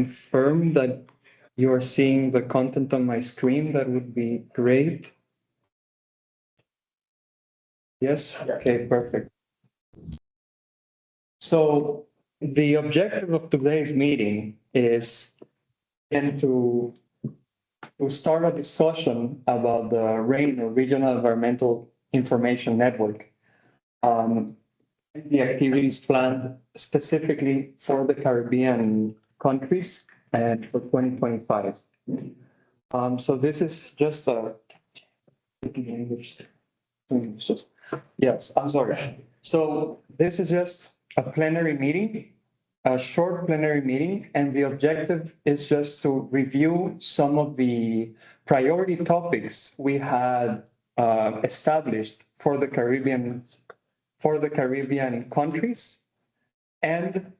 confirm that you are seeing the content on my screen, that would be great. Yes, okay, perfect. So the objective of today's meeting is again to start a discussion about the REIN, or Regional Environmental Information Network, the activities planned specifically for the Caribbean countries and for 2025. So this is just a yes, I'm sorry. So this is just a plenary meeting, a short plenary meeting, and the objective is just to review some of the priority topics we had established for the Caribbean countries and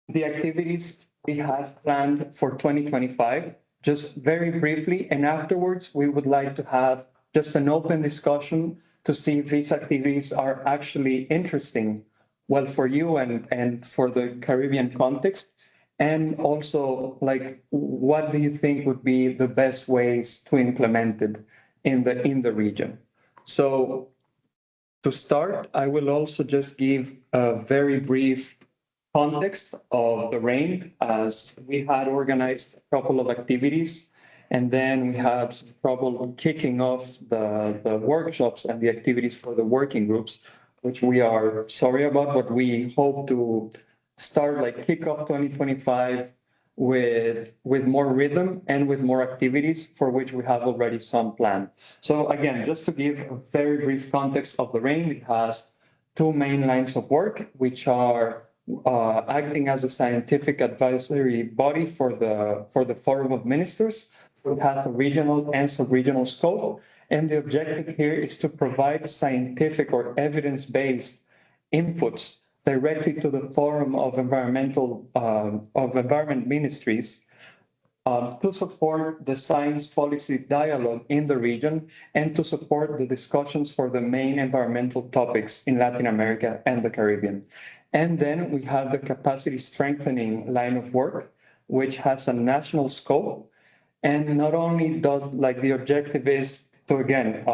the activities we have planned for 2025, just very briefly. And afterwards, we would like to have just an open discussion to see if these activities are actually interesting, well, for you and for the Caribbean context. And also, like, what do you think would be the best ways to implement it in the region? So to start, I will also just give a very brief context of the REIN, as we had organized a couple of activities, and then we had some trouble kicking off the workshops and the activities for the working groups, which we are sorry about, but we hope to start like kick off 2025 with more rhythm and with more activities for which we have already some plan. So again, just to give a very brief context of the REIN, it has two main lines of work, which are acting as a scientific advisory body for the Forum of Ministers. So it has a regional and sub-regional scope. And the objective here is to provide scientific or evidence-based inputs directly to the Forum of Environment Ministries to support the science policy dialogue in the region and to support the discussions for the main environmental topics in Latin America and the Caribbean. And then we have the capacity strengthening line of work, which has a national scope. And not only does, like, the objective is to, again,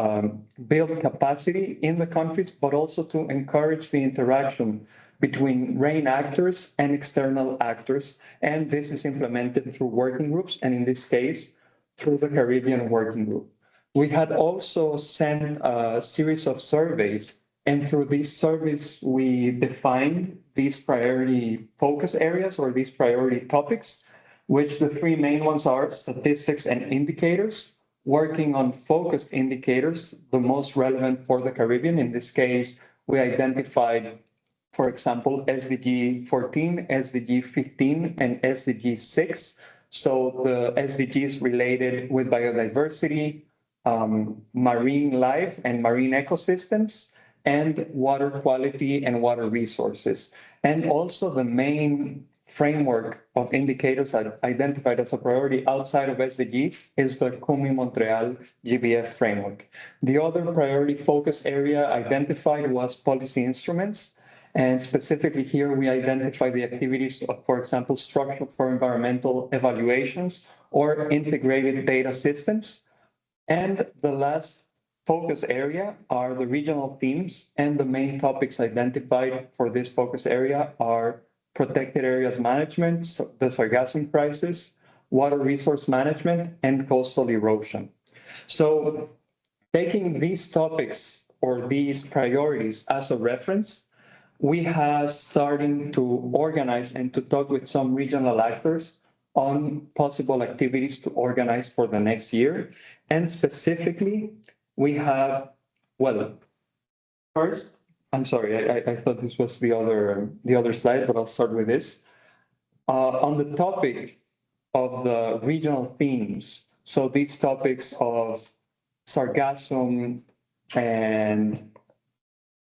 build capacity in the countries, but also to encourage the interaction between REIN actors and external actors. And this is implemented through working groups, and in this case, through the Caribbean Working Group. We had also sent a series of surveys, and through these surveys, we defined these priority focus areas or these priority topics, which the three main ones are statistics and indicators, working on focused indicators, the most relevant for the Caribbean. In this case, we identified, for example, SDG 14, SDG 15, and SDG 6. So the SDGs related with biodiversity, marine life and marine ecosystems, and water quality and water resources. And also the main framework of indicators identified as a priority outside of SDGs is the CUMI Montreal GBF framework. The other priority focus area identified was policy instruments. And specifically here, we identify the activities of, for example, structure for environmental evaluations or integrated data systems. And the last focus area are the regional themes, and the main topics identified for this focus area are protected areas management, the sargassum crisis, water resource management, and coastal erosion. So taking these topics or these priorities as a reference, we have started to organize and to talk with some regional actors on possible activities to organize for the next year. And specifically, we have, well, first, I'm sorry, I thought this was the other slide, but I'll start with this. On the topic of the regional themes, so these topics of sargassum and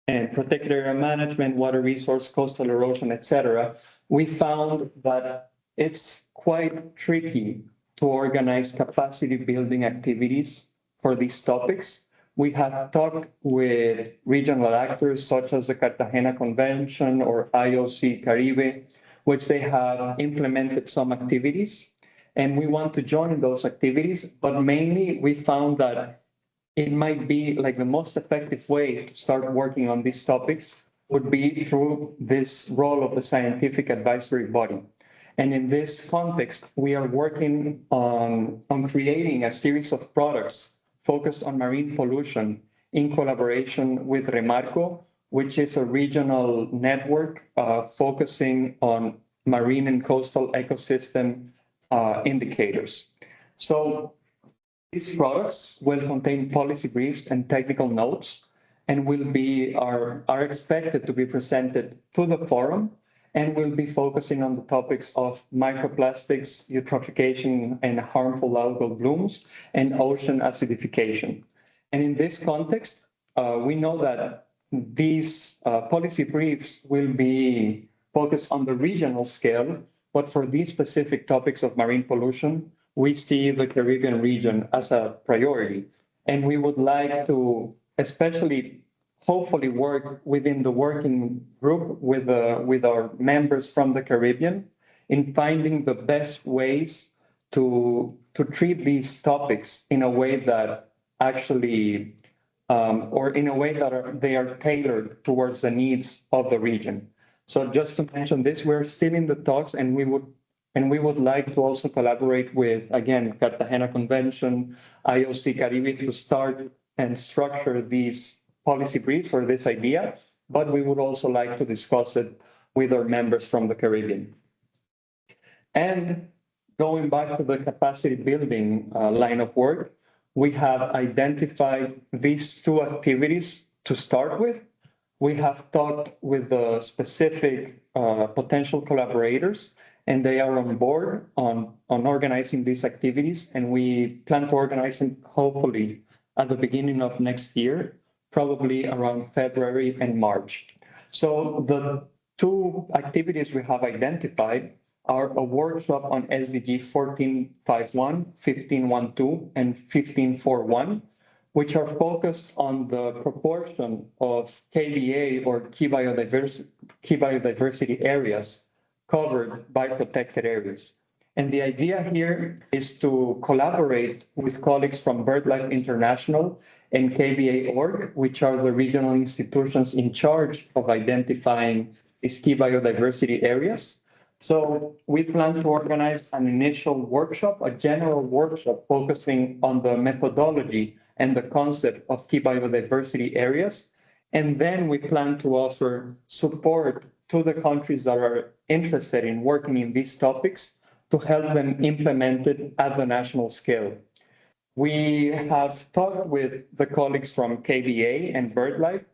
protected area management, water resource, coastal erosion, etc., we found that it's quite tricky to organize capacity building activities for these topics. We have talked with regional actors such as the Cartagena Convention or IOC Caribe. which they have implemented some activities. And we want to join those activities, but mainly we found that it might be like the most effective way to start working on these topics would be through this role of the scientific advisory body. And in this context, we are working on creating a series of products focused on marine pollution in collaboration with Remarco, which is a regional network focusing on marine and coastal ecosystem indicators. So these products will contain policy briefs and technical notes and are expected to be presented to the forum and will be focusing on the topics of microplastics, eutrophication and harmful algal blooms, and ocean acidification. And in this context, we know that these policy briefs will be focused on the regional scale, but for these specific topics of marine pollution, we see the Caribbean region as a priority. And we would like to especially hopefully work within the working group with our members from the Caribbean in finding the best ways to treat these topics in a way that actually or in a way that they are tailored towards the needs of the region. So just to mention this, we're still in the talks and we would like to also collaborate with, again, Cartagena Convention, IOC Caribe to start and structure these policy briefs for this idea, but we would also like to discuss it with our members from the Caribbean. And going back to the capacity building line of work, we have identified these two activities to start with. We have talked with the specific potential collaborators, and they are on board on organizing these activities, and we plan to organize them hopefully at the beginning of next year, probably around February and March. So the two activities we have identified are a workshop on SDG 1451, 1512, and 1541, which are focused on the proportion of KBA or key biodiversity areas covered by protected areas. And the idea here is to collaborate with colleagues from BirdLife International and KBA.org, which are the regional institutions in charge of identifying these key biodiversity areas. So we plan to organize an initial workshop, a general workshop focusing on the methodology and the concept of key biodiversity areas. And then we plan to offer support to the countries that are interested in working in these topics to help them implement it at the national scale. We have talked with the colleagues from KBA and BirdLife,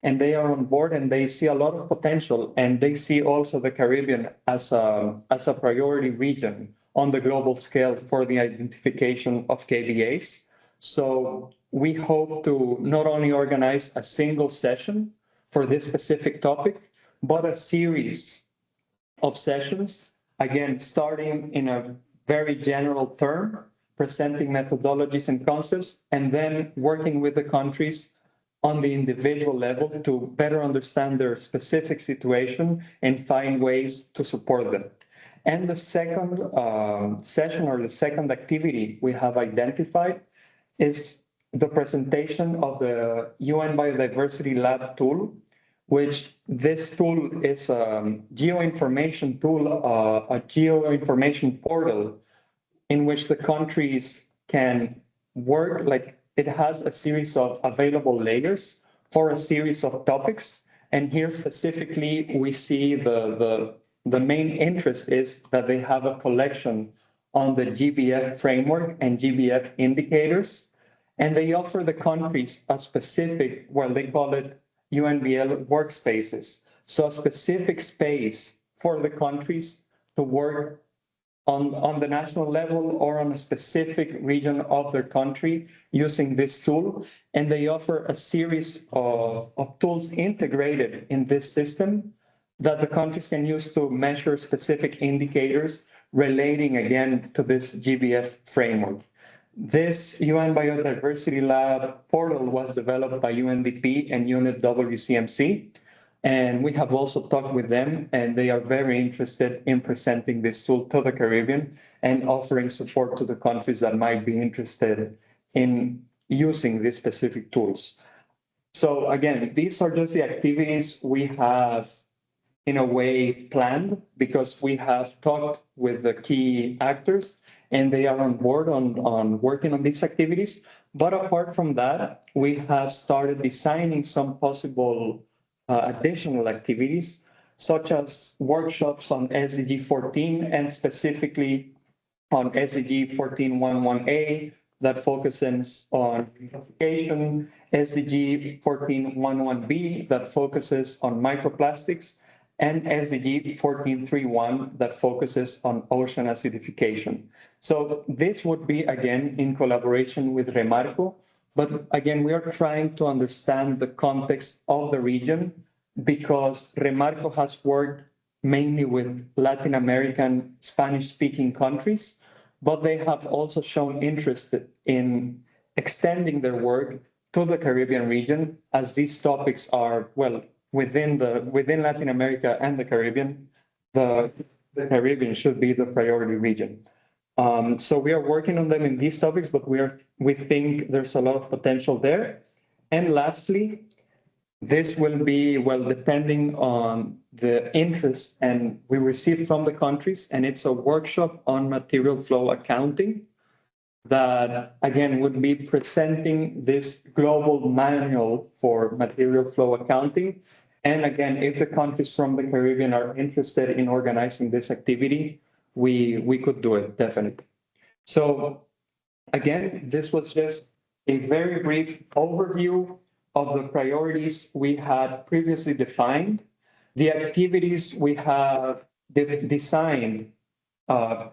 and they are on board and they see a lot of potential, and they see also the Caribbean as a priority region on the global scale for the identification of KBAs. So we hope to not only organize a single session for this specific topic, but a series of sessions, again, starting in a very general term, presenting methodologies and concepts, and then working with the countries on the individual level to better understand their specific situation and find ways to support them. And the second session or the second activity we have identified is the presentation of the UN Biodiversity Lab tool, which this tool is a geoinformation tool, a geoinformation portal in which the countries can work, like it has a series of available layers for a series of topics. And here specifically, we see the main interest is that they have a collection on the GBF framework and GBF indicators. And they offer the countries a specific, well, they call it UNBL workspaces. So a specific space for the countries to work on the national level or on a specific region of their country using this tool. And they offer a series of tools integrated in this system that the countries can use to measure specific indicators relating again to this GBF framework. This UN Biodiversity Lab portal was developed by UNDP and UNIT WCMC. And we have also talked with them, and they are very interested in presenting this tool to the Caribbean and offering support to the countries that might be interested in using these specific tools. So again, these are just the activities we have in a way planned because we have talked with the key actors and they are on board on working on these activities. But apart from that, we have started designing some possible additional activities, such as workshops on SDG 14 and specifically on SDG 1411A that focuses on beautification, SDG 1411B that focuses on microplastics, and SDG 1431 that focuses on ocean acidification. So this would be, again, in collaboration with Remarco, but again, we are trying to understand the context of the region because Remarco has worked mainly with Latin American Spanish-speaking countries, but they have also shown interest in extending their work to the Caribbean region as these topics are, well, within Latin America and the Caribbean, the Caribbean should be the priority region. So we are working on them in these topics, but we think there's a lot of potential there. And lastly, this will be, well, depending on the interest and we receive from the countries, and it's a workshop on material flow accounting that, again, would be presenting this global manual for material flow accounting. And again, if the countries from the Caribbean are interested in organizing this activity, we could do it, definitely. So again, this was just a very brief overview of the priorities we had previously defined, the activities we have designed,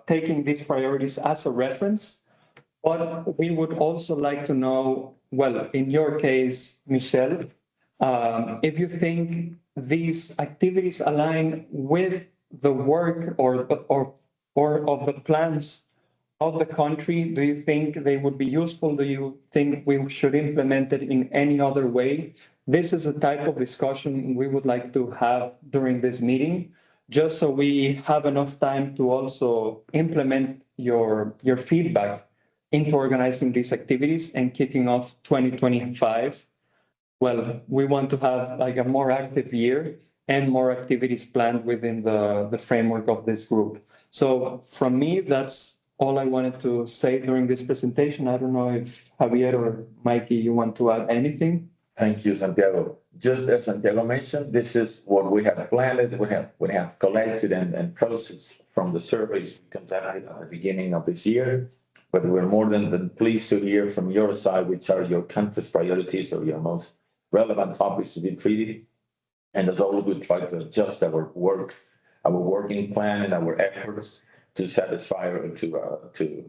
taking these priorities as a reference. But we would also like to know, well, in your case, Michelle, if you think these activities align with the work or of the plans of the country, do you think they would be useful? Do you think we should implement it in any other way? This is a type of discussion we would like to have during this meeting, just so we have enough time to also implement your feedback into organizing these activities and kicking off 2025. Well, we want to have like a more active year and more activities planned within the framework of this group. So from me, that's all I wanted to say during this presentation. I don't know if Javier or Mikey, you want to add anything? Thank you, Santiago. Just as Santiago mentioned, this is what we have planned. We have collected and processed from the surveys we conducted at the beginning of this year. But we're more than pleased to hear from your side, which are your country's priorities or your most relevant topics to be treated. And as always, we try to adjust our working plan and our efforts to satisfy or to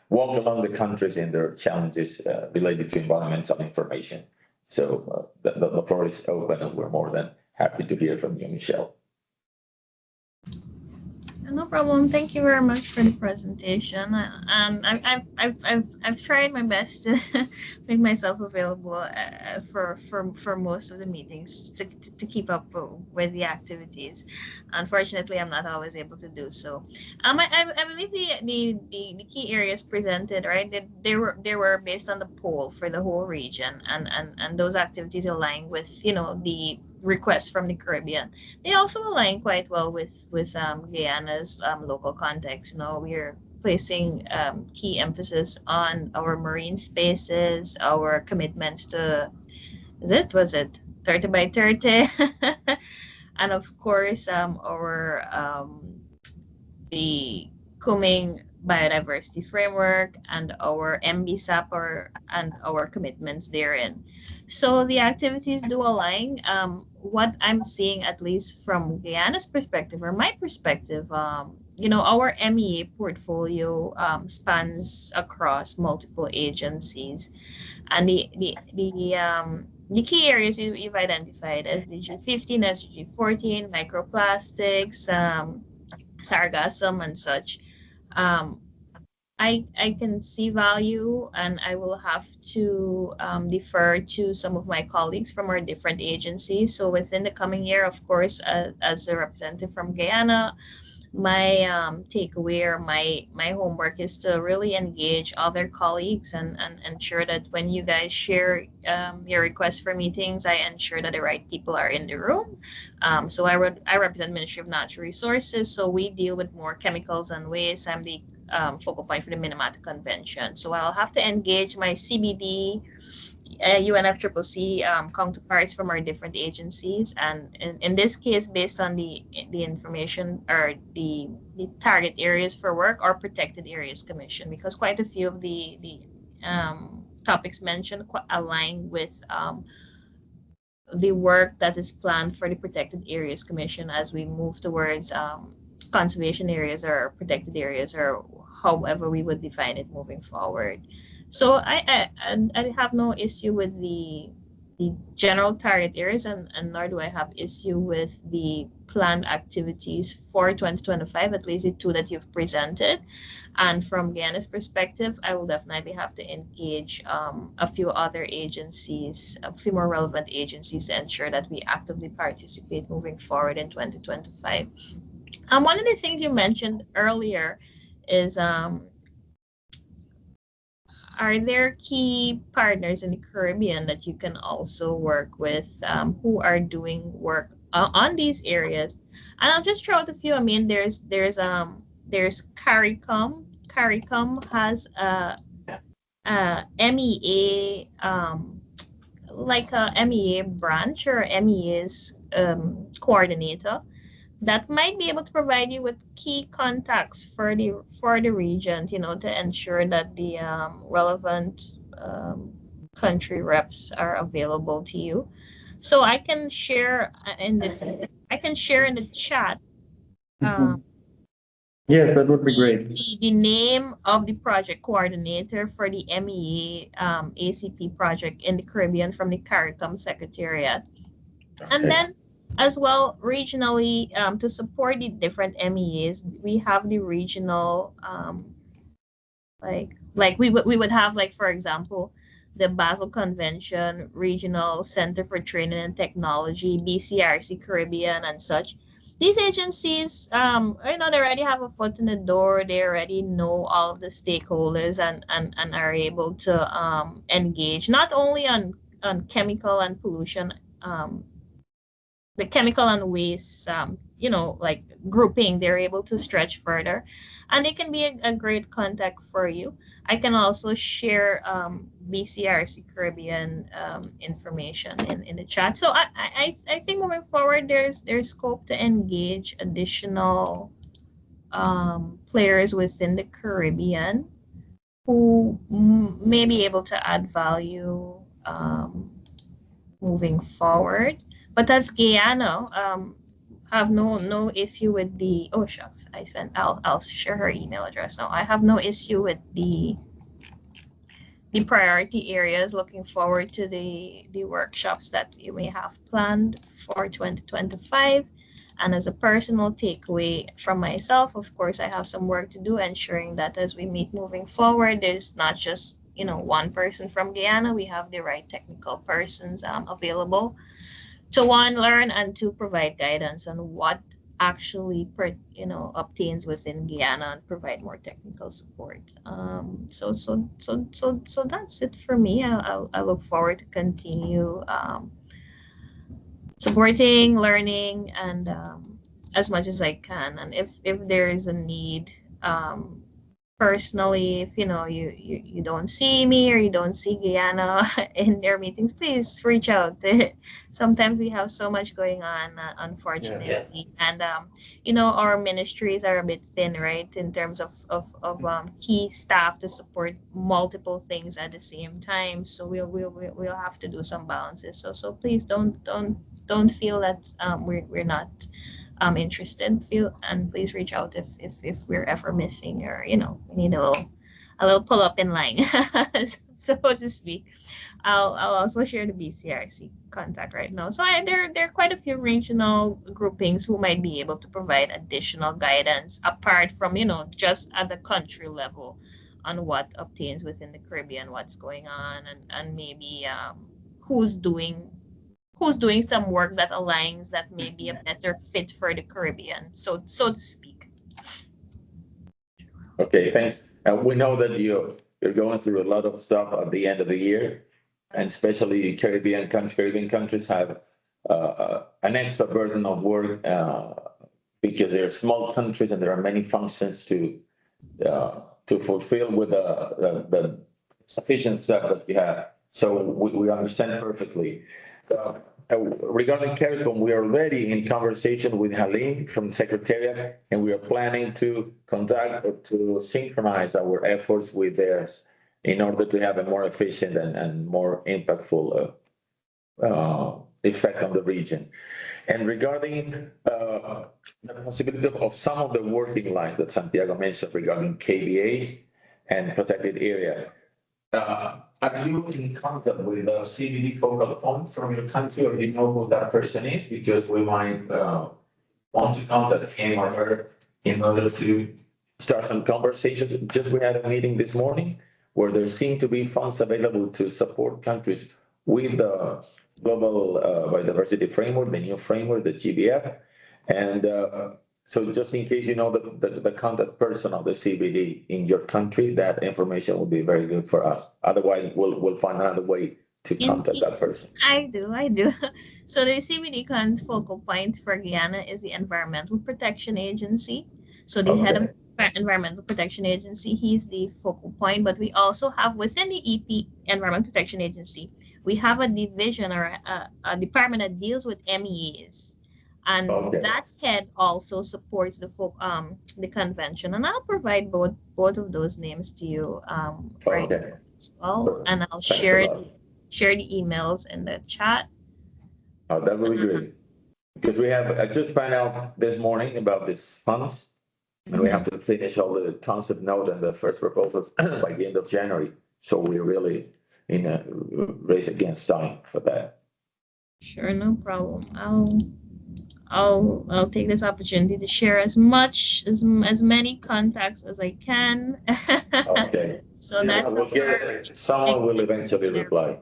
walk along the countries in their challenges related to environmental information. So the floor is open and we're more than happy to hear from you, Michelle. No problem. Thank you very much for the presentation. And I've tried my best to make myself available for most of the meetings to keep up with the activities. Unfortunately, I'm not always able to do so. I believe the key areas presented, right? They were based on the poll for the whole region, and those activities align with the requests from the Caribbean. They also align quite well with Guyana's local context. We're placing key emphasis on our marine spaces, our commitments to, was it 30 by 30? And of course, the Kuming biodiversity framework and our MBSAP and our commitments therein. So the activities do align. What I'm seeing, at least from Guyana's perspective or my perspective, our MEA portfolio spans across multiple agencies, and the key areas you've identified as SDG 15, SDG 14, microplastics, sargassum and such. I can see value, and I will have to defer to some of my colleagues from our different agencies. So within the coming year, of course, as a representative from Guyana, my takeaway or my homework is to really engage other colleagues and ensure that when you guys share your requests for meetings, I ensure that the right people are in the room. So I represent Ministry of Natural Resources, so we deal with more chemicals and waste. I'm the focal point for the Minamata Convention. So I'll have to engage my CBD, UNFCCC counterparts from our different agencies, and in this case, based on the information or the target areas for work or protected areas commission, because quite a few of the topics mentioned align with the work that is planned for the protected areas commission as we move towards conservation areas or protected areas, or however we would define it moving forward. So I have no issue with the general target areas, and nor do I have issue with the planned activities for 2025, at least the two that you've presented. And from Guyana's perspective, I will definitely have to engage a few other agencies, a few more relevant agencies, to ensure that we actively participate moving forward in 2025. One of the things you mentioned earlier is are there key partners in the Caribbean that you can also work with who are doing work on these areas? And I'll just throw out a few. I mean, there's CARICOM. CARICOM has a MEA like a MEA branch or MEA's coordinator that might be able to provide you with key contacts for the region, to ensure that the relevant country reps are available to you. So I can share in the chat Yes, that would be great. the name of the project coordinator for the MEA ACP project in the Caribbean from the CARICOM Secretariat. And then as well, regionally, to support the different MEAs, we have the regional, like we would have, like, for example, the Basel Convention Regional Center for Training and Technology, BCRC Caribbean, and such. These agencies, they already have a foot in the door. They already know all of the stakeholders and are able to engage not only on chemical and pollution, the chemical and waste, like grouping, they're able to stretch further, and they can be a great contact for you. I can also share BCRC Caribbean information in the chat. So I think moving forward, there's scope to engage additional players within the Caribbean who may be able to add value moving forward. But as Guyana, have no issue with the, oh shucks, I'll share her email address now. I have no issue with the priority areas. Looking forward to the workshops that you may have planned for 2025. And as a personal takeaway from myself, of course, I have some work to do, ensuring that as we meet moving forward, there's not just one person from Guyana. We have the right technical persons available to, one, learn, and to provide guidance on what actually obtains within Guyana and provide more technical support. So that's it for me. I look forward to continue supporting, learning, and as much as I can. And if there is a need, personally, if you don't see me or you don't see Guyana in their meetings, please reach out. Sometimes we have so much going on, unfortunately. And our ministries are a bit thin, right, in terms of key staff to support multiple things at the same time. So we'll have to do some balances. So please don't feel that we're not interested. Please reach out if we're ever missing, or we need a little pull up in line, so to speak. I'll also share the BCRC contact right now. So there are quite a few regional groupings who might be able to provide additional guidance apart from just at the country level what obtains within the Caribbean, what's going on, and maybe who's doing who's doing some work that aligns that may be a better fit for the Caribbean, so to speak. Okay, thanks. We know that you're going through a lot of stuff at the end of the year, and especially Caribbean countries have an extra burden of work because they're small countries and there are many functions to fulfill with the sufficient staff that we have. So we understand perfectly. Regarding CARICOM, we are already in conversation with Halim from the Secretariat, and we are planning to conduct or to synchronize our efforts with theirs in order to have a more efficient and more impactful effect on the region. And regarding the possibility of some of the working lines that Santiago mentioned regarding KBAs and protected areas, are you in contact with the CBD focal point from your country, or do you know who that person is? Because we might want to contact him or her in order to start some conversations. Just we had a meeting this morning where there seem to be funds available to support countries with the global biodiversity framework, the new framework, the GBF. And so just in case you know the contact person of the CBD in your country, that information will be very good for us. Otherwise, we'll find another way to contact that person. I do. So the CBD focal point for Guyana is the Environmental Protection Agency. So the head of Environmental Protection Agency, he's the focal point, but we also have within the EP, Environmental Protection Agency, we have a division or a department that deals with MEAs. And that head also supports the convention. And I'll provide both of those names to you right now as well. And I'll share the emails in the chat. Oh, that would be great. Because I just found out this morning about these funds, and we have to finish all the concept note and the first proposals by the end of January. So we're really in a race against time for that. Sure, no problem. I'll take this opportunity to share as many contacts as I can. Okay. So that's someone will eventually reply.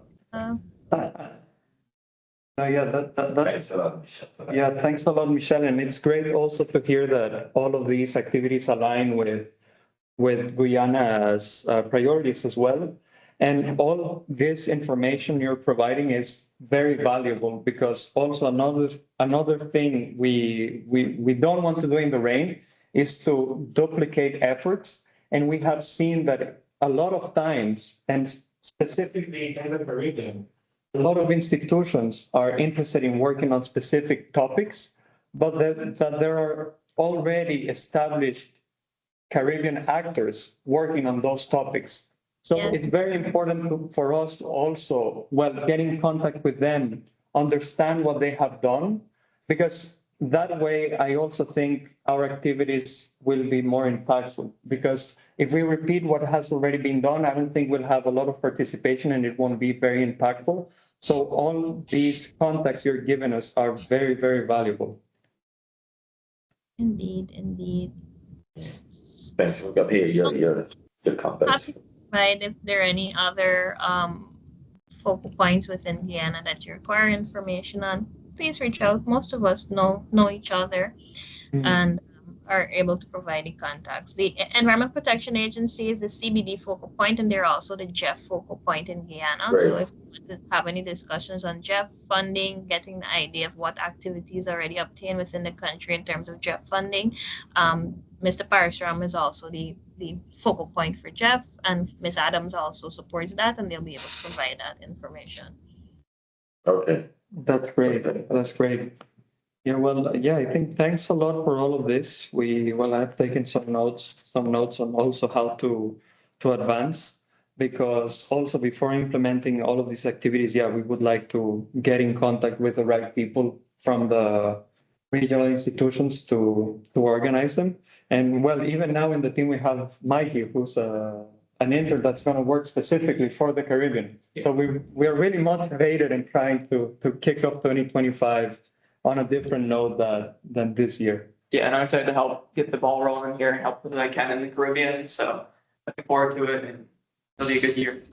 Thanks a lot, Michelle. Yeah, thanks a lot, Michelle. And it's great also to hear that all of these activities align with Guyana's priorities as well. And all this information you're providing is very valuable, because also another thing we don't want to do in the REIN is to duplicate efforts. And we have seen that a lot of times, and specifically in the Caribbean, a lot of institutions are interested in working on specific topics, but that there are already established Caribbean actors working on those topics. So it's very important for us to also, get in contact with them, understand what they have done, because that way I also think our activities will be more impactful. Because if we repeat what has already been done, I don't think we'll have a lot of participation and it won't be very impactful. So all these contacts you're giving us are very, very valuable. Indeed. Thanks. We got here your contacts. Right, if there are any other focal points within Guyana that you require information on, please reach out. Most of us know each other and are able to provide the contacts. The Environment Protection Agency is the CBD focal point, and they're also the GEF focal point in Guyana. Right. So if you want to have any discussions on GEF funding, getting the idea of what activities already obtained within the country in terms of GEF funding, Mr. Parashram is also the focal point for GEF, and Ms. Adams also supports that, and they'll be able to provide that information. Okay. That's great. Yeah, I think thanks a lot for all of this. I've taken some notes on also how to advance, because also before implementing all of these activities, we would like to get in contact with the right people from the regional institutions to organize them. And even now in the team, we have Mikey, who's an intern that's going to work specifically for the Caribbean. Yeah. So we are really motivated in trying to kick off 2025 on a different note than this year. Yeah, and I'm excited to help get the ball rolling here and help as I can in the Caribbean. So looking forward to it, and it'll be a good year.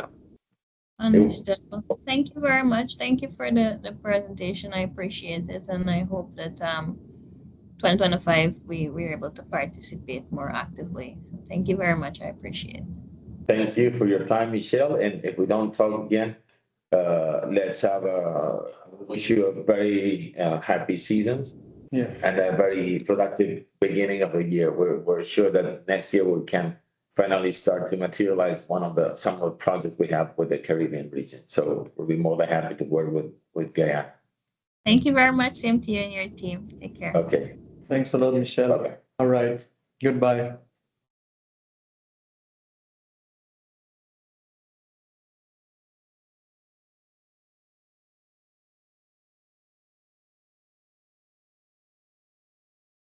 Understood. Thank you very much. Thank you for the presentation. I appreciate it, and I hope that 2025 we're able to participate more actively. So thank you very much. I appreciate it. Thank you for your time, Michelle. And if we don't talk again, let's have wish you a very happy season Yeah. and a very productive beginning of the year. We're sure that next year we can finally start to materialize some of the projects we have with the Caribbean region. So we'll be more than happy to work with Guyana. Thank you very much. Same to you and your team. Take care. Okay. Thanks a lot, Michelle. Bye-bye. All right. Goodbye.